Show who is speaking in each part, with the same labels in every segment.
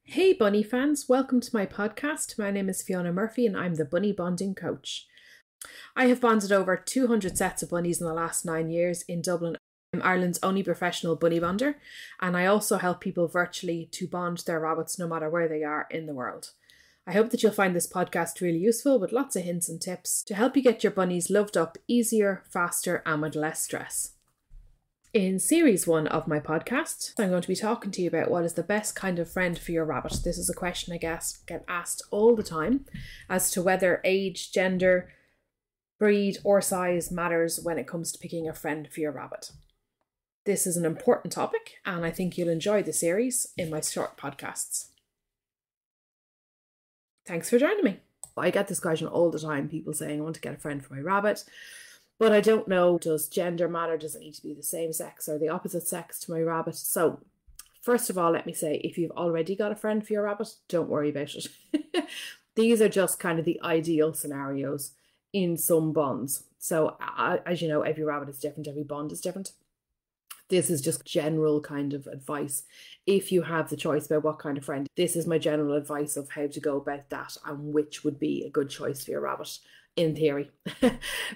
Speaker 1: Hey bunny fans, welcome to my podcast. My name is Fiona Murphy and I'm the bunny bonding coach. I have bonded over 200 sets of bunnies in the last 9 years in Dublin. I'm Ireland's only professional bunny bonder, and I also help people virtually to bond their rabbits no matter where they are in the world. I hope that you'll find this podcast really useful with lots of hints and tips to help you get your bunnies loved up easier, faster and with less stress. In series 1 of my podcast, I'm going to be talking to you about what is the best kind of friend for your rabbit. This is a question I get asked all the time as to whether age, gender, breed or size matters when it comes to picking a friend for your rabbit. This is an important topic and I think you'll enjoy the series in my short podcasts. Thanks for joining me. I get this question all the time, people saying I want to get a friend for my rabbit. But I don't know, does gender matter? Does it need to be the same sex or the opposite sex to my rabbit? So first of all, let me say, if you've already got a friend for your rabbit, don't worry about it. These are just kind of the ideal scenarios in some bonds. So as you know, every rabbit is different, every bond is different. This is just general kind of advice. If you have the choice about what kind of friend, this is my general advice of how to go about that and which would be a good choice for your rabbit. In theory,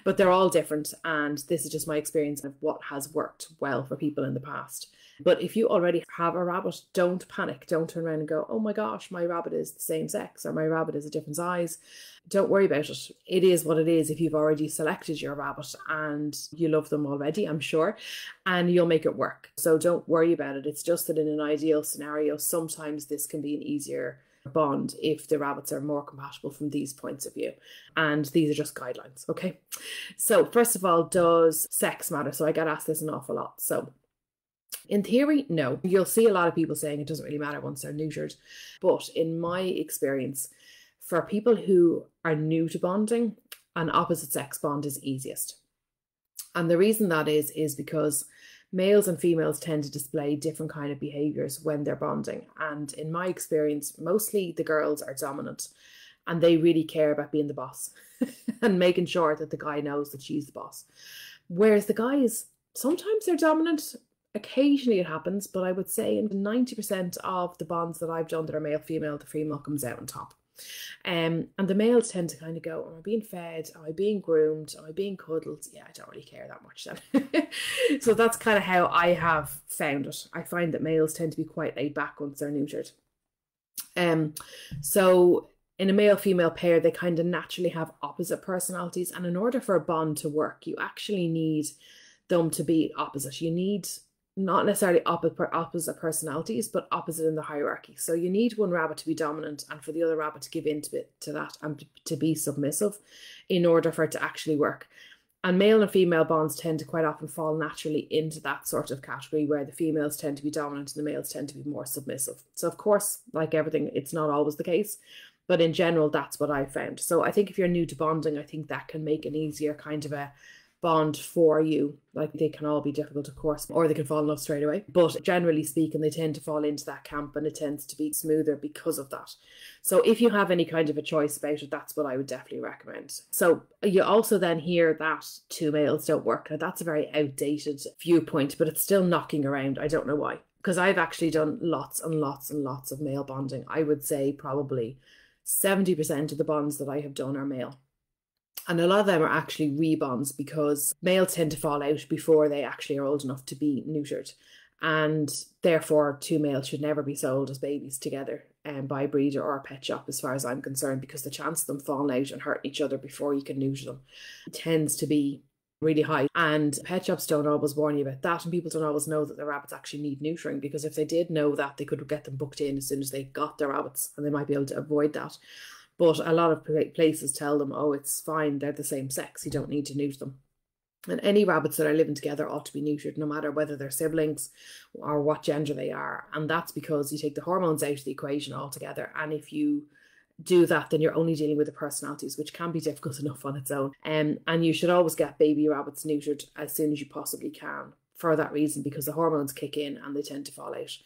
Speaker 1: but they're all different, and this is just my experience of what has worked well for people in the past. But if you already have a rabbit, don't panic. Don't turn around and go, oh my gosh, my rabbit is the same sex or my rabbit is a different size. Don't worry about it. It is what it is. If you've already selected your rabbit and you love them already, I'm sure, and you'll make it work. So don't worry about it. It's just that in an ideal scenario, sometimes this can be an easier bond if the rabbits are more compatible from these points of view, and these are just guidelines. Okay, so first of all, does sex matter? So I get asked this an awful lot. So in theory, no. You'll see a lot of people saying it doesn't really matter once they're neutered, but in my experience, for people who are new to bonding, an opposite sex bond is easiest. And the reason that is because males and females tend to display different kind of behaviours when they're bonding. And in my experience, mostly the girls are dominant and they really care about being the boss and making sure that the guy knows that she's the boss. Whereas the guys, sometimes they're dominant, occasionally it happens, but I would say in 90% of the bonds that I've done that are male-female, the female comes out on top. And the males tend to kind of go, am I being fed? Am I being groomed? Am I being cuddled? Yeah, I don't really care that much then. So that's kind of how I have found it. I find that males tend to be quite laid back once they're neutered. So in a male-female pair, they kind of naturally have opposite personalities. And in order for a bond to work, you actually need them to be opposite. You need not necessarily opposite personalities, but opposite in the hierarchy. So you need one rabbit to be dominant and for the other rabbit to give in to that and to be submissive in order for it to actually work. And male and female bonds tend to quite often fall naturally into that sort of category where the females tend to be dominant and the males tend to be more submissive. So of course, like everything, it's not always the case, but in general, that's what I found. So I think if you're new to bonding, I think that can make an easier kind of a bond for you. Like, they can all be difficult, of course, or they can fall in love straight away, but generally speaking, they tend to fall into that camp and it tends to be smoother because of that. So if you have any kind of a choice about it, that's what I would definitely recommend. So you also then hear that two males don't work. Now that's a very outdated viewpoint, but it's still knocking around. I don't know why, because I've actually done lots and lots and lots of male bonding. I would say probably 70% of the bonds that I have done are male. And a lot of them are actually rebonds because males tend to fall out before they actually are old enough to be neutered. And therefore, two males should never be sold as babies together by a breeder or a pet shop, as far as I'm concerned, because the chance of them falling out and hurting each other before you can neuter them tends to be really high. And pet shops don't always warn you about that, and people don't always know that their rabbits actually need neutering, because if they did know that, they could get them booked in as soon as they got their rabbits, and they might be able to avoid that. But a lot of places tell them, oh, it's fine, they're the same sex, you don't need to neuter them. And any rabbits that are living together ought to be neutered, no matter whether they're siblings or what gender they are. And that's because you take the hormones out of the equation altogether. And if you do that, then you're only dealing with the personalities, which can be difficult enough on its own. And you should always get baby rabbits neutered as soon as you possibly can for that reason, because the hormones kick in and they tend to fall out.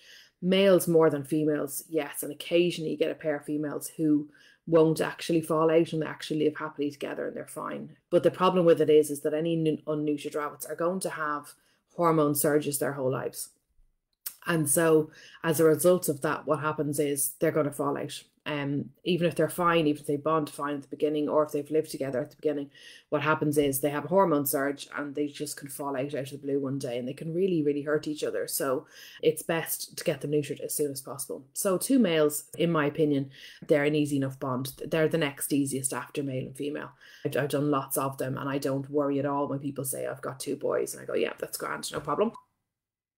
Speaker 1: Males more than females, yes. And occasionally you get a pair of females who won't actually fall out and they actually live happily together and they're fine. But the problem with it is that any unneutered rabbits are going to have hormone surges their whole lives. And so as a result of that, what happens is they're going to fall out. Even if they're fine, even if they bond fine at the beginning, or if they've lived together at the beginning, what happens is they have a hormone surge and they just can fall out of the blue one day, and they can really, really hurt each other. So it's best to get them neutered as soon as possible. So two males, in my opinion, they're an easy enough bond. They're the next easiest after male and female. I've done lots of them, and I don't worry at all when people say I've got two boys, and I go, yeah, that's grand, no problem.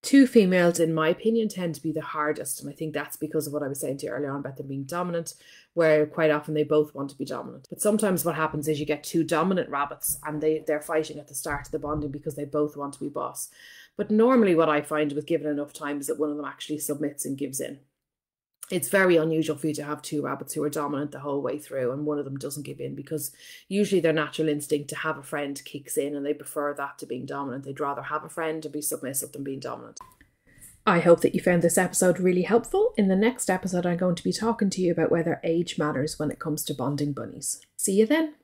Speaker 1: Two females, in my opinion, tend to be the hardest. And I think that's because of what I was saying to you earlier on about them being dominant, where quite often they both want to be dominant. But sometimes what happens is you get two dominant rabbits and they're fighting at the start of the bonding because they both want to be boss. But normally what I find with given enough time is that one of them actually submits and gives in. It's very unusual for you to have two rabbits who are dominant the whole way through and one of them doesn't give in, because usually their natural instinct to have a friend kicks in and they prefer that to being dominant. They'd rather have a friend and be submissive than being dominant. I hope that you found this episode really helpful. In the next episode, I'm going to be talking to you about whether age matters when it comes to bonding bunnies. See you then.